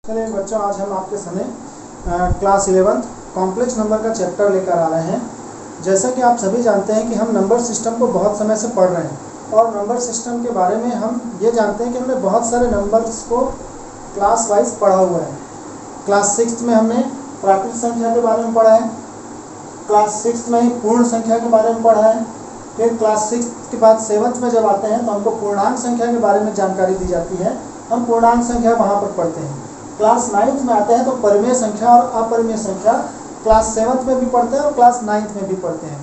चलिए बच्चों, आज हम आपके सामने क्लास 11 कॉम्प्लेक्स नंबर का चैप्टर लेकर आ रहे हैं। जैसा कि आप सभी जानते हैं कि हम नंबर सिस्टम को बहुत समय से पढ़ रहे हैं और नंबर सिस्टम के बारे में हम ये जानते हैं कि हमने बहुत सारे नंबर्स को क्लास वाइज पढ़ा हुआ है। क्लास 6 में हमने प्राकृतिक संख्या के बारे में पढ़ा है, क्लास 6 में ही पूर्ण संख्या के बारे में पढ़ा है। फिर क्लास 6 के बाद 7th में जब आते हैं तो हमको पूर्णांक संख्या के बारे में जानकारी दी जाती है, हम पूर्णांक संख्या वहाँ पर पढ़ते हैं। क्लास 9th में आते हैं तो परिमेय संख्या और अपरिमेय संख्या क्लास 7th में भी पढ़ते हैं और क्लास 9th में भी पढ़ते हैं।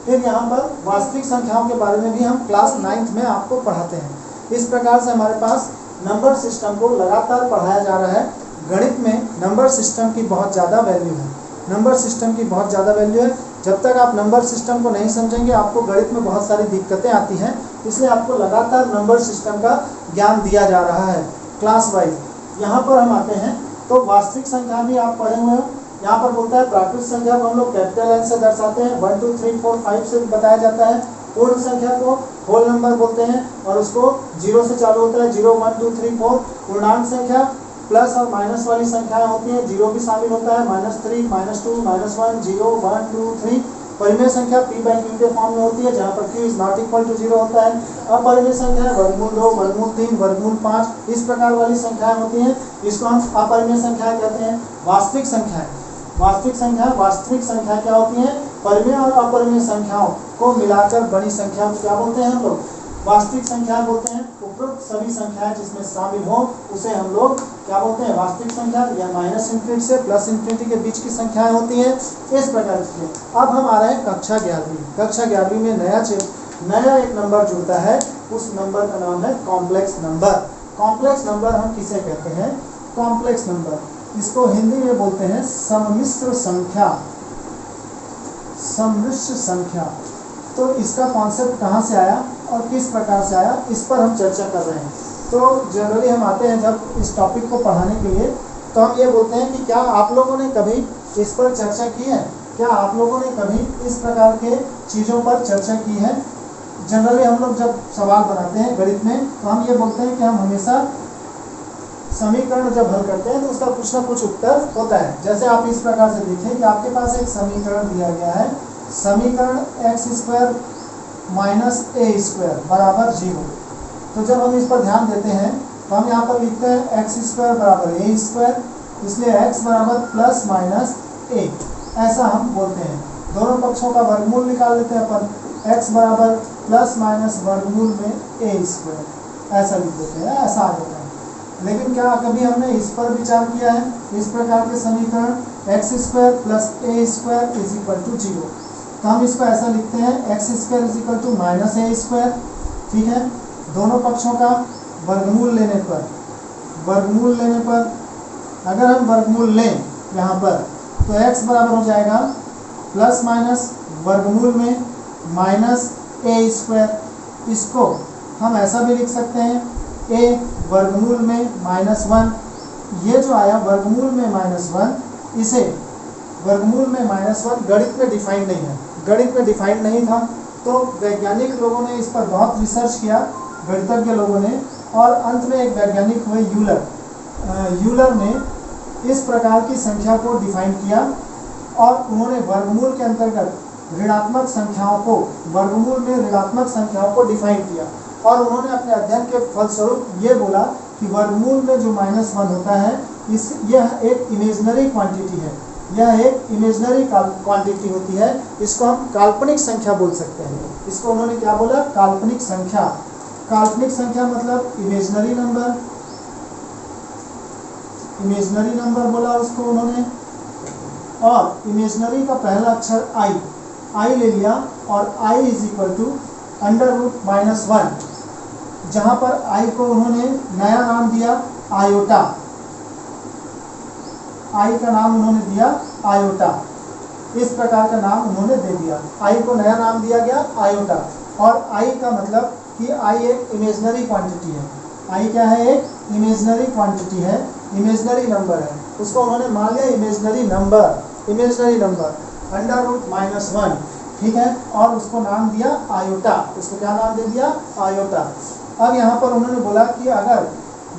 फिर यहाँ पर वास्तविक संख्याओं के बारे में भी हम क्लास 9th में आपको पढ़ाते हैं। इस प्रकार से हमारे पास नंबर सिस्टम को लगातार पढ़ाया जा रहा है। गणित में नंबर सिस्टम की बहुत ज़्यादा वैल्यू है, नंबर सिस्टम की बहुत ज़्यादा वैल्यू है। जब तक आप नंबर सिस्टम को नहीं समझेंगे आपको गणित में बहुत सारी दिक्कतें आती हैं, इसलिए आपको लगातार नंबर सिस्टम का ज्ञान दिया जा रहा है क्लास वाइज। यहाँ पर हम आते हैं तो वास्तविक संख्या भी आप पढ़े हुए हो। यहाँ पर बोलता है प्राकृतिक संख्या को हम लोग कैपिटल एन से दर्शाते हैं, 1 2 3 4 5 से बताया जाता है। पूर्ण संख्या को होल नंबर बोलते हैं और उसको 0 से चालू होता है, 0 1 2 3 4। पूर्णांक संख्या प्लस और माइनस वाली संख्याएं होती हैं, 0 भी शामिल होता है, -3 -2 -1 0 1 2 3। परिमेय संख्या p/q के फॉर्म में होती है जहाँ पर q ≠ 0 होता है। अपरिमेय संख्या वर्गमूल 2 वर्गमूल 3 वर्गमूल 5 इस प्रकार वाली संख्याएं होती हैं, इसको हम अपरिमेय संख्या कहते हैं। वास्तविक संख्या क्या होती है? परिमेय और अपरिमेय संख्याओं को मिलाकर बड़ी संख्या को क्या बोलते हैं हम लोग? वास्तविक संख्या बोलते हैं। उपरोक्त सभी संख्याएं जिसमें शामिल हो उसे हम लोग क्या बोलते हैं? वास्तविक संख्या। या -∞ से +∞ के बीच की संख्याएं होती हैं, इस प्रकार की। अब हम आ रहे हैं कक्षा 11वीं। कक्षा 11वीं में नया एक नंबर जुड़ता है, उस नंबर का नाम है कॉम्प्लेक्स नंबर। कॉम्प्लेक्स नंबर हम किसे कहते हैं? कॉम्प्लेक्स नंबर, इसको हिंदी में बोलते हैं सम्मिश्र संख्या। सम्मिश्र संख्या। तो इसका कॉन्सेप्ट कहाँ से आया और किस प्रकार से आया, इस पर हम चर्चा कर रहे हैं। तो जनरली हम आते हैं जब इस टॉपिक को पढ़ाने के लिए तो हम ये बोलते हैं कि क्या आप लोगों ने कभी इस पर चर्चा की है? क्या आप लोगों ने कभी इस प्रकार के चीज़ों पर चर्चा की है? जनरली हम लोग जब सवाल बनाते हैं गणित में तो हम ये बोलते हैं कि हम हमेशा समीकरण जब हल करते हैं तो उसका कुछ ना कुछ उत्तर होता है। जैसे आप इस प्रकार से देखें कि आपके पास एक समीकरण दिया गया है, समीकरण x² - a² = 0। तो जब हम इस पर ध्यान देते हैं तो हम यहाँ पर लिखते हैं x² = a², इसलिए x ± a, ऐसा हम बोलते हैं। दोनों पक्षों का वर्गमूल निकाल लेते हैं अपन, x ± वर्गमूल में a², ऐसा लिख देते हैं, ऐसा आ जाता है। लेकिन क्या कभी हमने इस पर विचार किया है? इस प्रकार के समीकरण x² + a² = 0। तो हम इसको ऐसा लिखते हैं x² = -a², ठीक है। दोनों पक्षों का वर्गमूल लेने पर अगर हम वर्गमूल लें यहाँ पर तो x बराबर हो जाएगा ± वर्गमूल में -a²। इसको हम ऐसा भी लिख सकते हैं a वर्गमूल में -1। ये जो आया वर्गमूल में -1, इसे वर्गमूल में -1 गणित में डिफाइंड नहीं है, गणित में डिफाइंड नहीं था। तो वैज्ञानिक लोगों ने इस पर बहुत रिसर्च किया, गणितज्ञ लोगों ने, और अंत में एक वैज्ञानिक हुए यूलर ने इस प्रकार की संख्या को डिफाइन किया और उन्होंने वर्गमूल के अंतर्गत ऋणात्मक संख्याओं को, वर्गमूल में ऋणात्मक संख्याओं को डिफाइन किया। और उन्होंने अपने अध्ययन के फलस्वरूप ये बोला कि वर्गमूल में जो -1 होता है यह एक इमेजिनरी क्वांटिटी है, यह एक इमेजिनरी क्वांटिटी होती है, इसको हम काल्पनिक संख्या बोल सकते हैं। इसको उन्होंने क्या बोला? काल्पनिक संख्या। काल्पनिक संख्या मतलब इमेजिनरी नंबर, इमेजिनरी नंबर बोला उसको उन्होंने। और इमेजिनरी का पहला अक्षर i ले लिया और i = √-1, जहाँ पर i को उन्होंने नया नाम दिया आयोटा। i का नाम उन्होंने दिया आयोटा, इस प्रकार का नाम उन्होंने दे दिया। i को नया नाम दिया गया आयोटा। और i का मतलब कि i एक इमेजिनरी क्वांटिटी है। i क्या है? एक इमेजिनरी क्वांटिटी है, इमेजिनरी नंबर है। उसको उन्होंने मान लिया इमेजिनरी नंबर √-1, ठीक है। और उसको नाम दिया आयोटा। उसको क्या नाम दे दिया? आयोटा। अब यहाँ पर उन्होंने बोला कि अगर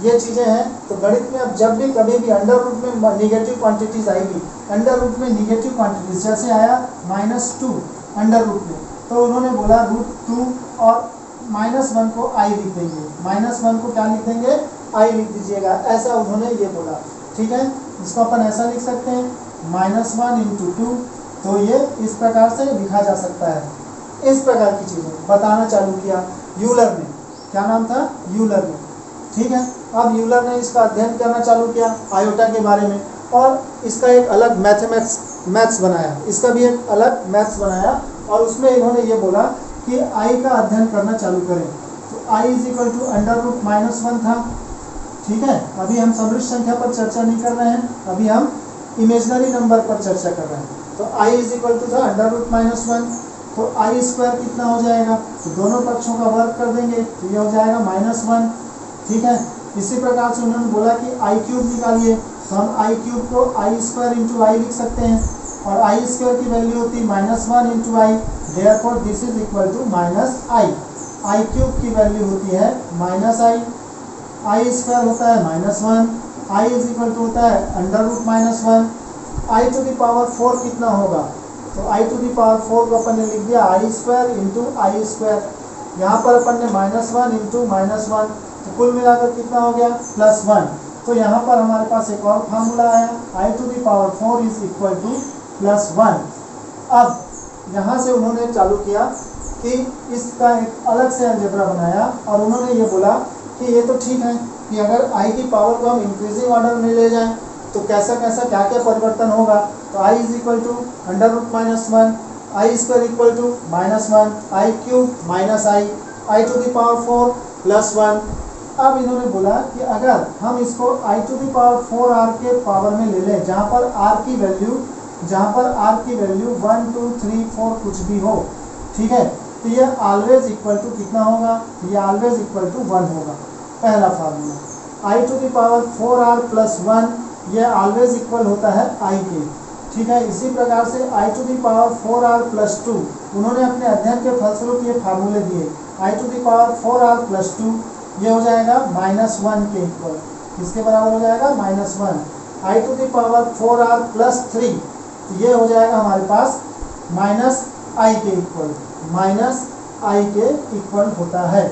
ये चीज़ें हैं। तो गणित में अब जब भी कभी भी अंडर रूट में निगेटिव क्वांटिटीज आएगी, अंडर रूट में निगेटिव क्वांटिटीज जैसे आया -2 अंडर रूट में, तो उन्होंने बोला √2 और -1 को i लिख देंगे, -1 को क्या लिख देंगे, i लिख दीजिएगा, ऐसा उन्होंने ये बोला। ठीक है, इसको अपन ऐसा लिख सकते हैं -1 × 2, तो ये इस प्रकार से लिखा जा सकता है। इस प्रकार की चीज़ें बताना चालू किया यूलर ने। क्या नाम था, यूलर ने। ठीक है, अब यूलर ने इसका अध्ययन करना चालू किया आयोटा के बारे में, और इसका एक अलग मैथ्स बनाया, इसका भी एक अलग मैथ्स बनाया, और उसमें इन्होंने ये बोला कि आई का अध्ययन करना चालू करें। तो आई = √-1 था। ठीक है, अभी हम समृद्ध संख्या पर चर्चा नहीं कर रहे हैं, अभी हम इमेजनरी नंबर पर चर्चा कर रहे हैं। तो आई था √-1, तो i² कितना हो जाएगा, तो दोनों पक्षों का वर्ग कर देंगे, तो ये हो जाएगा -1। ठीक है, इसी प्रकार से उन्होंने बोला कि i³ निकालिए, तो हम i³ को i² × i लिख सकते हैं, और i² की वैल्यू होती है -1 × i, therefore this is equal to -i। i³ की वैल्यू होती है -i, i² होता है -1, i इज इक्वल टू होता है √-1, i⁴ कितना होगा, तो i⁴ को अपन ने लिख दिया i² × i², यहाँ पर अपन ने -1 × -1, तो कुल मिलाकर कितना हो गया, +1। तो यहाँ पर हमारे पास एक और फार्मूला आया, i⁴ इज इक्वल टू +1। अब यहाँ से उन्होंने चालू किया कि इसका एक अलग से अलजेब्रा बनाया, और उन्होंने ये बोला कि ये तो ठीक है कि अगर i की पावर को हम इंक्रीजिंग ऑर्डर में ले जाएं तो कैसा कैसा क्या क्या परिवर्तन होगा। तो i is equal to √-1, i² equal to -1, i³ -i, i⁴ +1। अब इन्होंने बोला कि अगर हम इसको i⁴r के पावर में ले लें, जहाँ पर r की वैल्यू 1 2 3 4 कुछ भी हो, ठीक है, तो ये ऑलवेज इक्वल टू कितना होगा, ये ऑलवेज इक्वल टू 1 होगा। पहला फार्मूला i⁴r + 1, ये ऑलवेज इक्वल होता है i के। ठीक है, इसी प्रकार से i⁴r + 2, उन्होंने अपने अध्ययन के फलस्वरूप ये फार्मूले दिए, i⁴r + 2 ये हो जाएगा -1 के इक्वल, किसके बराबर हो जाएगा, -1। i⁴r + 3, ये हो जाएगा हमारे पास -i के इक्वल, -i के इक्वल होता है।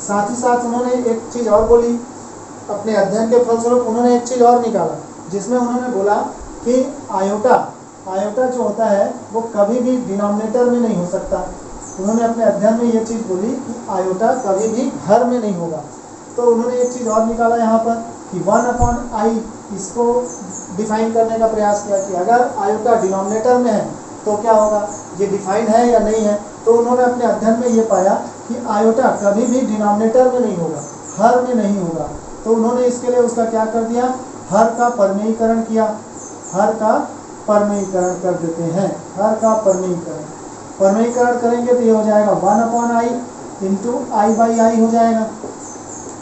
साथ ही साथ उन्होंने एक चीज़ और बोली, अपने अध्ययन के फलस्वरूप उन्होंने एक चीज़ और निकाला, जिसमें उन्होंने बोला कि आयोटा जो होता है वो कभी भी डिनोमिनेटर में नहीं हो सकता। उन्होंने अपने अध्ययन में ये चीज़ बोली कि आयोटा कभी भी हर में नहीं होगा। तो उन्होंने एक चीज़ और निकाला यहाँ पर कि 1/i, इसको डिफाइन करने का प्रयास किया कि अगर आयोटा डिनोमिनेटर में है तो क्या होगा, ये डिफाइन है या नहीं है। तो उन्होंने अपने अध्ययन में ये पाया कि आयोटा कभी भी डिनोमिनेटर में नहीं होगा, हर में नहीं होगा। तो उन्होंने इसके लिए उसका क्या कर दिया, हर का परमेयीकरण किया, हर का परमेयीकरण कर देते हैं, हर का परमेयीकरण करेंगे तो ये हो जाएगा 1/i × i/i हो जाएगा।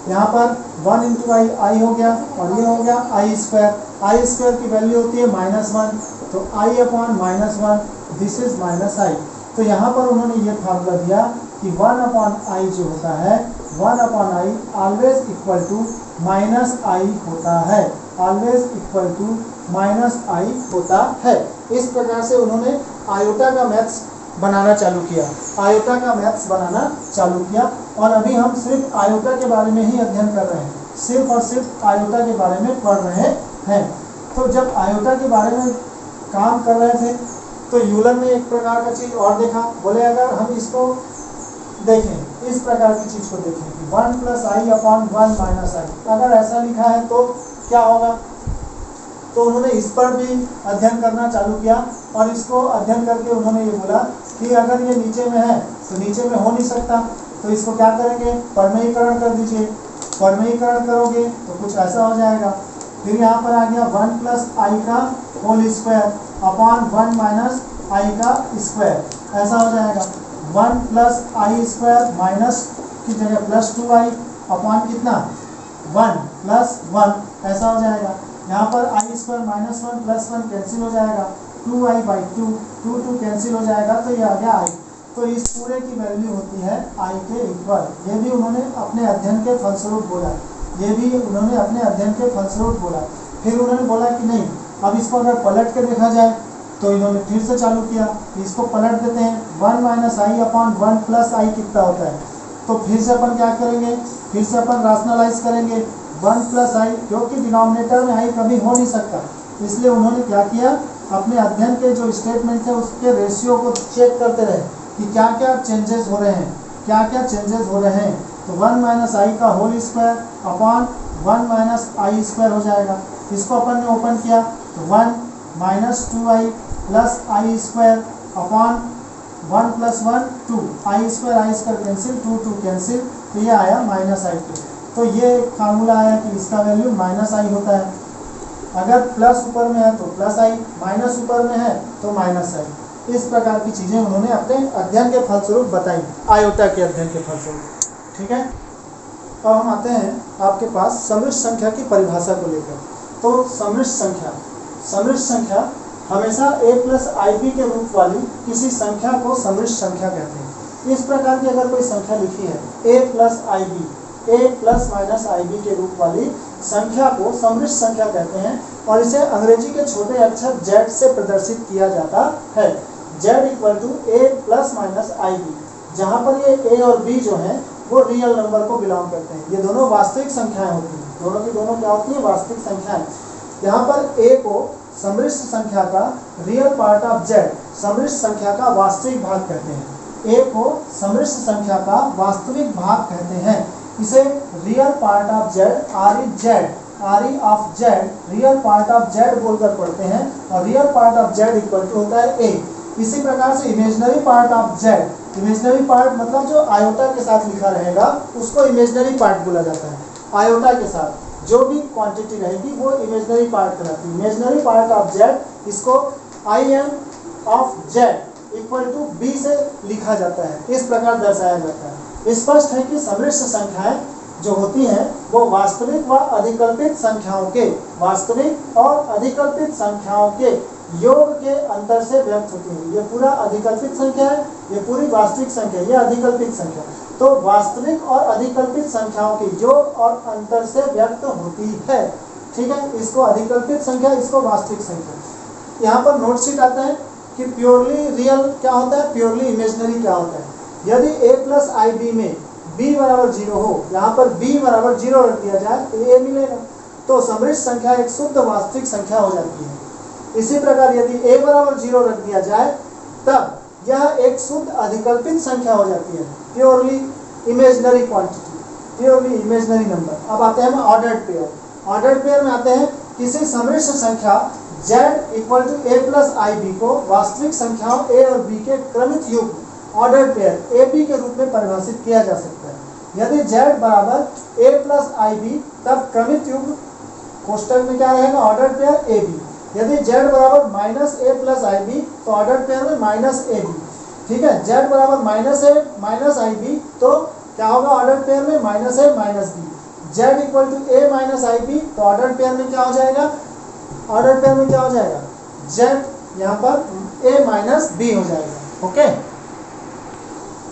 यहाँ पर 1 × i हो गया, और ये हो गया i² की वैल्यू होती है -1, तो i/-1, दिस इज -i। तो यहाँ पर उन्होंने ये फार्मूला दिया कि 1/i जो होता है, 1/i always equal to -i होता है, ऑलवेज इक्वल टू -i होता है। इस प्रकार से उन्होंने आयोटा का मैथ्स बनाना चालू किया, और अभी हम सिर्फ आयोटा के बारे में ही अध्ययन कर रहे हैं, सिर्फ और सिर्फ आयोटा के बारे में पढ़ रहे हैं। तो जब आयोटा के बारे में काम कर रहे थे तो यूलर ने एक प्रकार का चीज़ और देखा, बोले अगर हम इसको देखें, इस प्रकार की चीज़ को देखें कि 1 + i/1 - i, अगर ऐसा लिखा है तो क्या होगा। तो उन्होंने इस पर भी अध्ययन करना चालू किया, और इसको अध्ययन करके उन्होंने ये बोला कि अगर ये नीचे में है तो नीचे में हो नहीं सकता, तो इसको क्या करेंगे, परमेयीकरण कर दीजिए। परमेयीकरण करोगे तो कुछ ऐसा हो जाएगा। फिर यहाँ पर आ गया 1 + i का होल स्क्वायर अपॉन 1 - i का स्क्वायर, ऐसा हो जाएगा 1 + i² माइनस की जगह +2i अपॉन कितना 1 + 1, ऐसा हो जाएगा। यहाँ पर i² -1 + 1 कैंसिल हो जाएगा, 2i/2, 2 कैंसिल हो जाएगा, तो ये आ गया i। तो इस पूरे की वैल्यू होती है i के इक्वल। ये भी उन्होंने अपने अध्ययन के फलस्वरूप बोला। ये भी उन्होंने अपने अध्ययन के फलस्वरूप बोला। फिर उन्होंने बोला कि नहीं, अब इसको अगर पलट के देखा जाए, तो इन्होंने फिर से चालू किया, इसको पलट देते हैं। 1 माइनस आई अपॉन 1 प्लस आई कितना होता है, तो फिर से अपन क्या करेंगे, फिर से अपन राशनलाइज करेंगे 1 प्लस आई, क्योंकि डिनोमिनेटर में आई कभी हो नहीं सकता, इसलिए उन्होंने क्या किया, अपने अध्ययन के जो स्टेटमेंट थे उसके रेशियो को चेक करते रहे कि क्या क्या चेंजेस हो रहे हैं, क्या क्या चेंजेस हो रहे हैं। तो 1 माइनस आई का होल स्क्वायर अपॉन 1 माइनस आई स्क्वायर हो जाएगा। इसको अपन ने ओपन किया तो 1 माइनस 2i प्लस आई स्क्वायर अपॉन 1 प्लस 1 2, आई स्क्वायर कैंसिल, 2 कैंसिल, तो ये आया माइनस आई। तो ये एक फार्मूला आया कि इसका वैल्यू माइनस आई होता है। अगर प्लस ऊपर में है तो प्लस आई, माइनस ऊपर में है तो माइनस आई। इस प्रकार की चीज़ें उन्होंने अपने अध्ययन के फलस्वरूप बताई, आयोटा के अध्ययन के फलस्वरूप। ठीक है, अब हम आते हैं आपके पास समृद्ध संख्या की परिभाषा को लेकर। तो समृद्ध संख्या हमेशा a प्लस IB के रूप वाली किसी संख्या को समृद्ध संख्या कहते हैं। इस प्रकार की अगर कोई संख्या लिखी है a plus IB, a plus minus IB के रूप वाली संख्या को समृद्ध संख्या कहते हैं, और इसे अंग्रेजी के छोटे अक्षर z से प्रदर्शित किया जाता है। z equal to a plus minus IB, जहाँ पर ये a और b जो हैं वो रियल नंबर को बिलोंग करते हैं। ये दोनों वास्तविक संख्याएं होती हैं, दोनों की दोनों क्या होती हैं, वास्तविक संख्याएं। यहाँ पर a को समृद्ध संख्या का रियल पार्ट ऑफ z, समृद्ध संख्या का वास्तविक भाग कहते हैं। a को समृद्ध संख्या का वास्तविक भाग कहते हैं। इसे real part of z, RE of z, real part of z बोलकर पढ़ते हैं, और real part of z equal to होता है a। इसी प्रकार से imaginary part of z, imaginary part मतलब जो आयोटा के साथ लिखा रहेगा उसको इमेजिनरी पार्ट बोला जाता है। आयोटा के साथ जो भी क्वांटिटी रहेगी वो इमेजिनरी पार्ट कहलाती है। इमेजिनरी पार्ट ऑफ z, इसको IM ऑफ z इक्वल टू b से लिखा जाता है, इस प्रकार दर्शाया जाता है। स्पष्ट है कि समृद्ध संख्याएं जो होती हैं वो वास्तविक व अधिकल्पित संख्याओं के, वास्तविक और अधिकल्पित संख्याओं के योग के अंतर से व्यक्त होती है। ये पूरा अधिकल्पित संख्या है, ये पूरी वास्तविक संख्या, ये अधिकल्पित संख्या। तो वास्तविक और अधिकल्पित संख्याओं के योग और अंतर से व्यक्त होती है। ठीक है, इसको अधिकल्पित संख्या, इसको वास्तविक संख्या। यहाँ पर नोट शीट आता है कि प्योरली रियल क्या होता है, प्योरली इमेजिनरी क्या होता है। यदि a प्लस IB में b बराबर 0 हो, यहाँ पर b बराबर 0 रख दिया जाए तो a मिलेगा, तो समृद्ध संख्या एक शुद्ध वास्तविक संख्या हो जाती है। इसी प्रकार यदि a बराबर 0 रख दिया जाए तब यह एक शुद्ध अधिकल्पित संख्या हो जाती है, purely imaginary quantity, purely imaginary number. अब आते हैं हम ऑर्डर्ड पेयर। ऑर्डर्ड पेयर में आते हैं किसी समृद्ध संख्या z equal to a plus IB को वास्तविक संख्याओं a और b के क्रमित युग्म ऑर्डर्ड पेयर AB के रूप में परिभाषित किया जा सकता है। यदि z बराबर a प्लस IB तब क्रमित युग्म कोष्टक में क्या रहेगा, ऑर्डर्ड पेयर AB। यदि z बराबर माइनस a प्लस IB तो ऑर्डर्ड पेयर में माइनस AB। ठीक है, z बराबर माइनस a माइनस IB तो क्या होगा, ऑर्डर्ड पेयर में minus a minus b। z equal to a minus IB तो ऑर्डर्ड पेयर में क्या हो जाएगा, ऑर्डर पेयर में क्या हो जाएगा, z यहाँ पर a माइनस b हो जाएगा। ओके,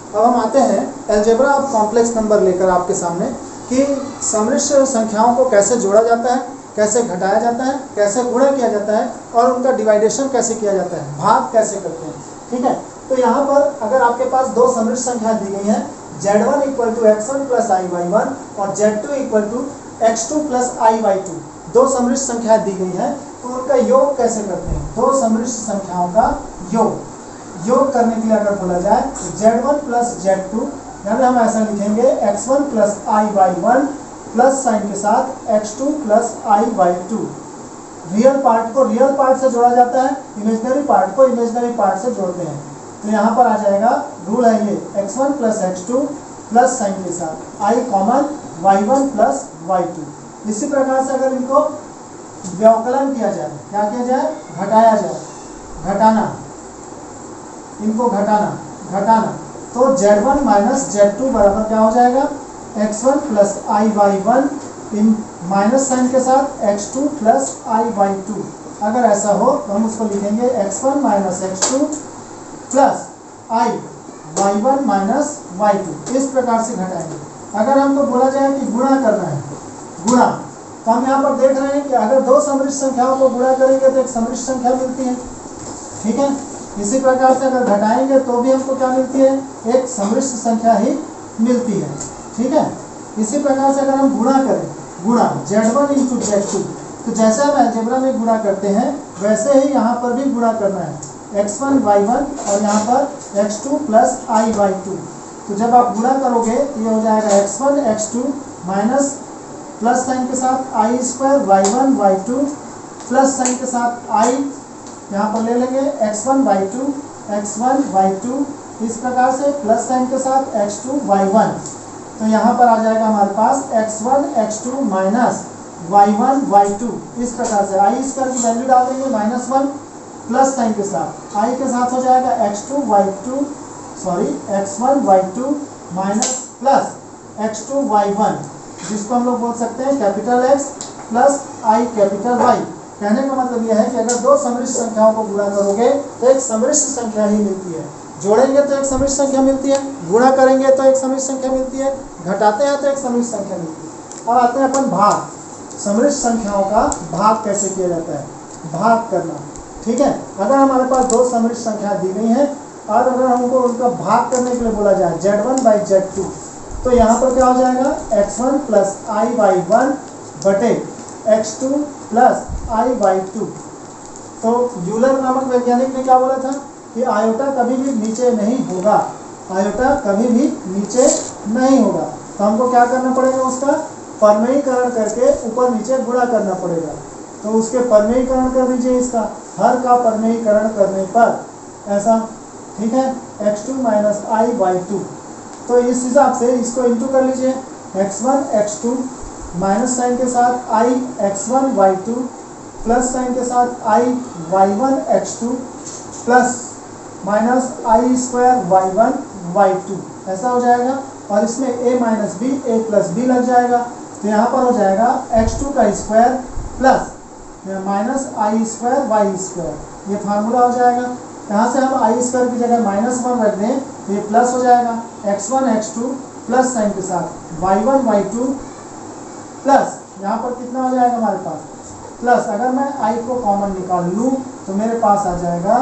अब हम आते हैं अलजेब्रा ऑफ कॉम्प्लेक्स नंबर लेकर आपके सामने कि समृद्ध संख्याओं को कैसे जोड़ा जाता है, कैसे घटाया जाता है, कैसे गुणा किया जाता है, और उनका डिवाइडेशन कैसे किया जाता है, भाग कैसे करते हैं। ठीक है, तो यहाँ पर अगर आपके पास दो समृद्ध संख्याएं दी गई हैं, z1 equal to x1 plus i/1 और z2 equal to x2 plus i/2, दो समृद्ध संख्याएं दी गई हैं, तो उनका योग कैसे करते हैं। दो समृद्ध संख्याओं का योग करने के लिए अगर बोला जाए तो z1 प्लस z2, यानी हम ऐसा लिखेंगे x1 plus i/1 plus sign के साथ x2 plus i/2। Real part को रियल पार्ट से जोड़ा जाता है, इमेजिनरी पार्ट को इमेजिनरी पार्ट से जोड़ते हैं। तो यहाँ पर आ जाएगा, रूल है ये x1 plus x2 plus sign के साथ i common y1 plus y2। इसी प्रकार से अगर इनको व्यवकलन किया जाए, क्या किया जाए, घटाया जाए, घटाना, इनको घटाना, तो z1 माइनस z2 बराबर क्या हो जाएगा, x1 प्लस i/1 इन माइनस साइन के साथ x2 प्लस i/2। अगर ऐसा हो तो हम उसको लिखेंगे x1 minus x2 plus i/1 minus y2। इस प्रकार से घटाएंगे। अगर हमको बोला जाए कि गुणा करना है, गुणा। तो हम यहाँ पर देख रहे हैं कि अगर दो सम्मिश्र संख्याओं को गुणा करेंगे तो एक सम्मिश्र संख्या मिलती है, ठीक है। इसी प्रकार से अगर घटाएंगे तो भी हमको क्या मिलती है, एक सम्मिश्र संख्या ही मिलती है, ठीक है। इसी प्रकार से अगर हम गुणा करें, गुणा Z1 इंटू Z2, तो जैसे हम अलजेब्रा में गुणा करते हैं वैसे ही यहाँ पर भी गुणा करना है, x1 y1 और यहाँ पर x2 प्लस i/2। तो जब आप गुणा करोगे तो ये हो जाएगा x1 x2 minus plus sign के साथ i square y1 y2 plus sign के साथ i यहाँ पर ले लेंगे x1 y2 इस प्रकार से प्लस साइन के साथ x2 y1। तो यहाँ पर आ जाएगा हमारे पास x1 x2 minus y1 y2 इस प्रकार से i स्क्वायर की वैल्यू डाल देंगे -1 प्लस साइन के साथ i के साथ हो जाएगा x1 y2 minus plus x2 y1, जिसको हम लोग बोल सकते हैं capital X plus I capital Y। कहने का मतलब यह है कि अगर दो सम्मिश्र संख्याओं को गुणा करोगे तो एक सम्मिश्र संख्या ही मिलती है, जोड़ेंगे तो एक सम्मिश्र संख्या मिलती है, गुणा करेंगे तो एक सम्मिश्र संख्या मिलती है, घटाते हैं तो एक सम्मिश्र संख्या मिलती है। अब आते हैं अपन भाग, सम्मिश्र संख्याओं का भाग कैसे किया जाता है, भाग करना, ठीक है। अगर हमारे पास दो सम्मिश्र संख्या दी गई है और अगर हमको उनका भाग करने के लिए बोला जाए Z1 बाई Z2, तो यहाँ पर क्या हो जाएगा x1 प्लस i/1 बटे x2 प्लस i/2। तो यूलर नामक वैज्ञानिक ने क्या बोला था कि आयोटा कभी भी नीचे नहीं होगा, आयोटा कभी भी नीचे नहीं होगा। तो हमको क्या करना पड़ेगा, उसका परमेयीकरण करके ऊपर नीचे गुणा करना पड़ेगा। तो उसके परमेयीकरण कर दीजिए, इसका हर का परमेयीकरण करने पर ऐसा, ठीक है, x2 माइनस i/2। तो इस हिसाब से इसको इंटू कर लीजिए, x1 x2 माइनस साइन के साथ i x1 y2 plus sign के साथ i y1 x2 plus minus i square y1 y2 ऐसा हो जाएगा। और इसमें a minus b a plus b लग जाएगा। तो यहाँ पर हो जाएगा x2 का square plus minus i square y square, ये फार्मूला हो जाएगा। यहाँ से हम i स्क्वायर की जगह -1 रख दें तो ये प्लस हो जाएगा x1 x2 प्लस साइन के साथ y1 y2 प्लस यहाँ पर कितना हो जाएगा हमारे पास प्लस, अगर मैं i को कॉमन निकाल लूँ तो मेरे पास आ जाएगा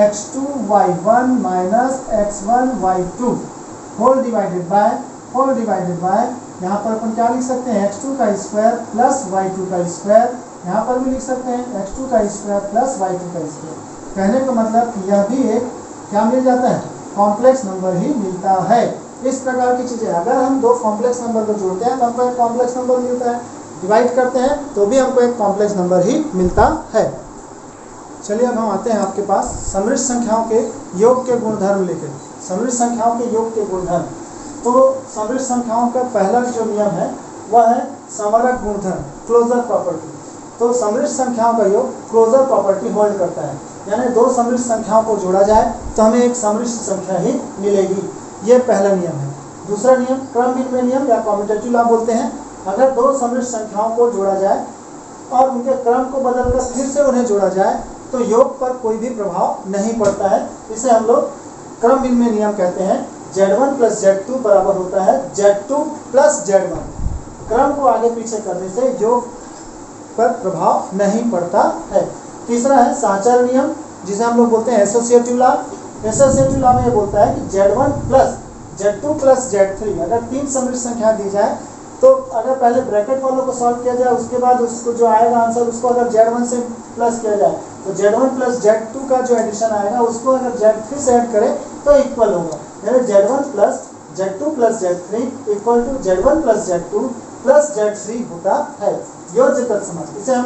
x2 y1 minus x1 y2 whole divided by यहाँ पर अपन क्या लिख सकते हैं, x2 का स्क्वायर प्लस y2 का स्क्वायर, यहाँ पर भी लिख सकते हैं x2 का स्क्वायर प्लस y2 का स्क्वायर। कहने का मतलब यह भी एक क्या मिल जाता है, कॉम्प्लेक्स नंबर ही मिलता है। इस प्रकार की चीज़ें, अगर हम दो कॉम्प्लेक्स नंबर को जोड़ते हैं तो हमको एक कॉम्प्लेक्स नंबर मिलता है, डिवाइड करते हैं तो भी हमको एक कॉम्प्लेक्स नंबर ही मिलता है। चलिए अब हम आते हैं आपके पास सम्मिश्र संख्याओं के योग के गुणधर्म लेकर, सम्मिश्र संख्याओं के योग के गुणधर्म। तो सम्मिश्र संख्याओं का पहला जो नियम है वह है समरक गुणधर्म, क्लोजर प्रॉपर्टी। तो सम्मिश्र संख्याओं का योग क्लोजर प्रॉपर्टी होल्ड करता है, यानी दो सम्मिश्र संख्याओं को जोड़ा जाए तो हमें एक सम्मिश्र संख्या ही मिलेगी, ये पहला नियम है। दूसरा नियम क्रम विनिमय नियम या कम्यूटेटिव लॉ बोलते हैं। अगर दो सम्मिश्र संख्याओं को जोड़ा जाए और उनके क्रम को बदलकर फिर से उन्हें जोड़ा जाए तो योग पर कोई भी प्रभाव नहीं पड़ता है, इसे हम लोग क्रम विनिमय नियम कहते हैं। Z1 प्लस Z2 बराबर होता है Z2 प्लस Z1। क्रम को आगे पीछे करने से योग पर प्रभाव नहीं पड़ता है। तीसरा है साहचर्य नियम, जिसे हम लोग बोलते हैं एसोसिएटिव लॉ। एसोसिएटिव लॉ में ये बोलता है कि Z1 plus Z2 plus Z3 अगर तीन सम्मिश्र संख्या दी जाए तो अगर पहले ब्रैकेट वालों को सॉल्व किया जाए उसके बाद उसको जो आएगा आंसर उसको अगर Z1 से प्लस किया जाए तो Z1 प्लस Z2 का जो एडिशन आएगा उसको अगर Z3 से ऐड करें तो इक्वल होगा, यानी Z1 plus Z2 plus Z3 equal to Z1 plus Z2 plus Z3 होता है। योज्य तत्समक, इसे हम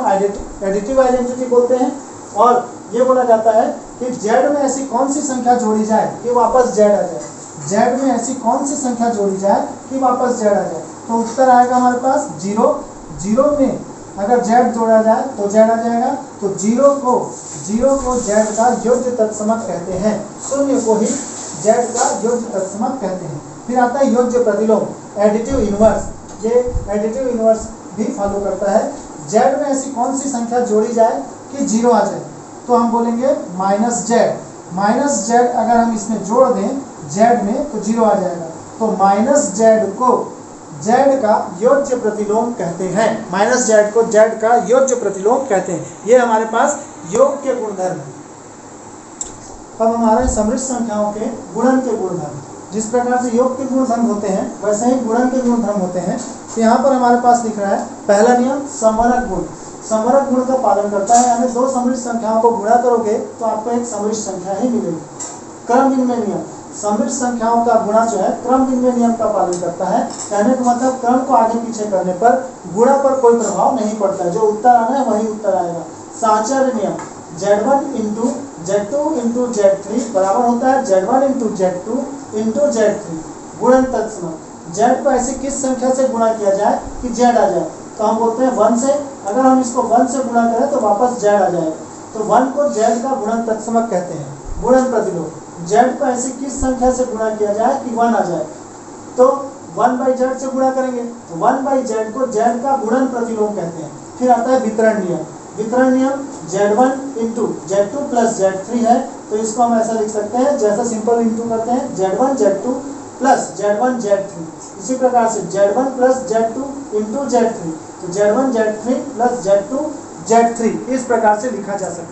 एडिटिव आइडेंटिटी बोलते हैं। और ये बोला जाता है कि Z में ऐसी कौन सी संख्या जोड़ी जाए कि वापस Z आ जाए, Z में ऐसी कौन सी संख्या जोड़ी जाए कि वापस Z आ जाए। तो उत्तर आएगा हमारे पास 0। 0 में अगर Z जोड़ा जाए तो Z आ जाएगा। तो 0 को Z का योज्य तत्समक कहते हैं, 0 को ही Z का योज्य तत्समक कहते हैं। फिर आता है योज्य प्रतिलोम, एडिटिव इनवर्स। ये एडिटिव इनवर्स भी फॉलो करता है। Z में ऐसी कौन सी संख्या जोड़ी जाए कि 0 आ जाए, तो हम बोलेंगे -Z अगर हम इसमें जोड़ दें Z में तो 0 आ जाएगा। तो -Z को जेड का योज्य प्रतिलोम कहते हैं। माइनस जेड को जेड का योज्य प्रतिलोम कहते हैं। ये हमारे पास योग के गुणधर्म है। अब हमारे समृद्ध संख्याओं के गुणन के गुणधर्म, जिस प्रकार से योग के गुणधर्म होते हैं वैसे ही गुणन के गुणधर्म होते हैं। तो यहाँ पर हमारे पास लिख रहा है पहला नियम समवरक गुण। समवरक गुण का पालन करता है, यानी दो समृद्ध संख्याओं को गुणा करोगे तो आपको एक समृद्ध संख्या ही मिलेगी। क्रम विनिमय नियम, समृद्ध संख्याओं का गुणा जो है क्रम विनिमय नियम का पालन करता है। कहने का मतलब क्रम को आगे पीछे करने पर गुणा पर कोई प्रभाव नहीं पड़ता है, जो उत्तर आना है वही उत्तर आएगा। साहचर्य नियम, Z1 into Z2 into Z3 बराबर होता है Z1 into Z2 into Z3। गुणन तत्सम, Z को ऐसी किस संख्या से गुणा किया जाए कि Z आ जाए, तो हम बोलते हैं 1 से। अगर हम इसको 1 से गुणा करें तो वापस Z आ जाएगा, तो 1 को Z का गुणन तत्समक कहते हैं। गुणन प्रतिलोम, Z को ऐसी किस संख्या से गुणा किया जाए कि 1 आ जाए, तो 1/Z से गुणा करेंगे, तो 1/Z को Z का गुणन प्रतिलोम कहते हैं। फिर आता है वितरण नियम। वितरण नियम Z1 into Z2 plus Z3 है, तो इसको हम ऐसा लिख सकते हैं, जैसा सिंपल इंटू करते हैं Z1 Z2 plus Z1 Z3। इसी प्रकार से Z1 plus Z2 into Z3, तो Z1 Z3 plus Z2 Z3 इस प्रकार से लिखा जा सकता है।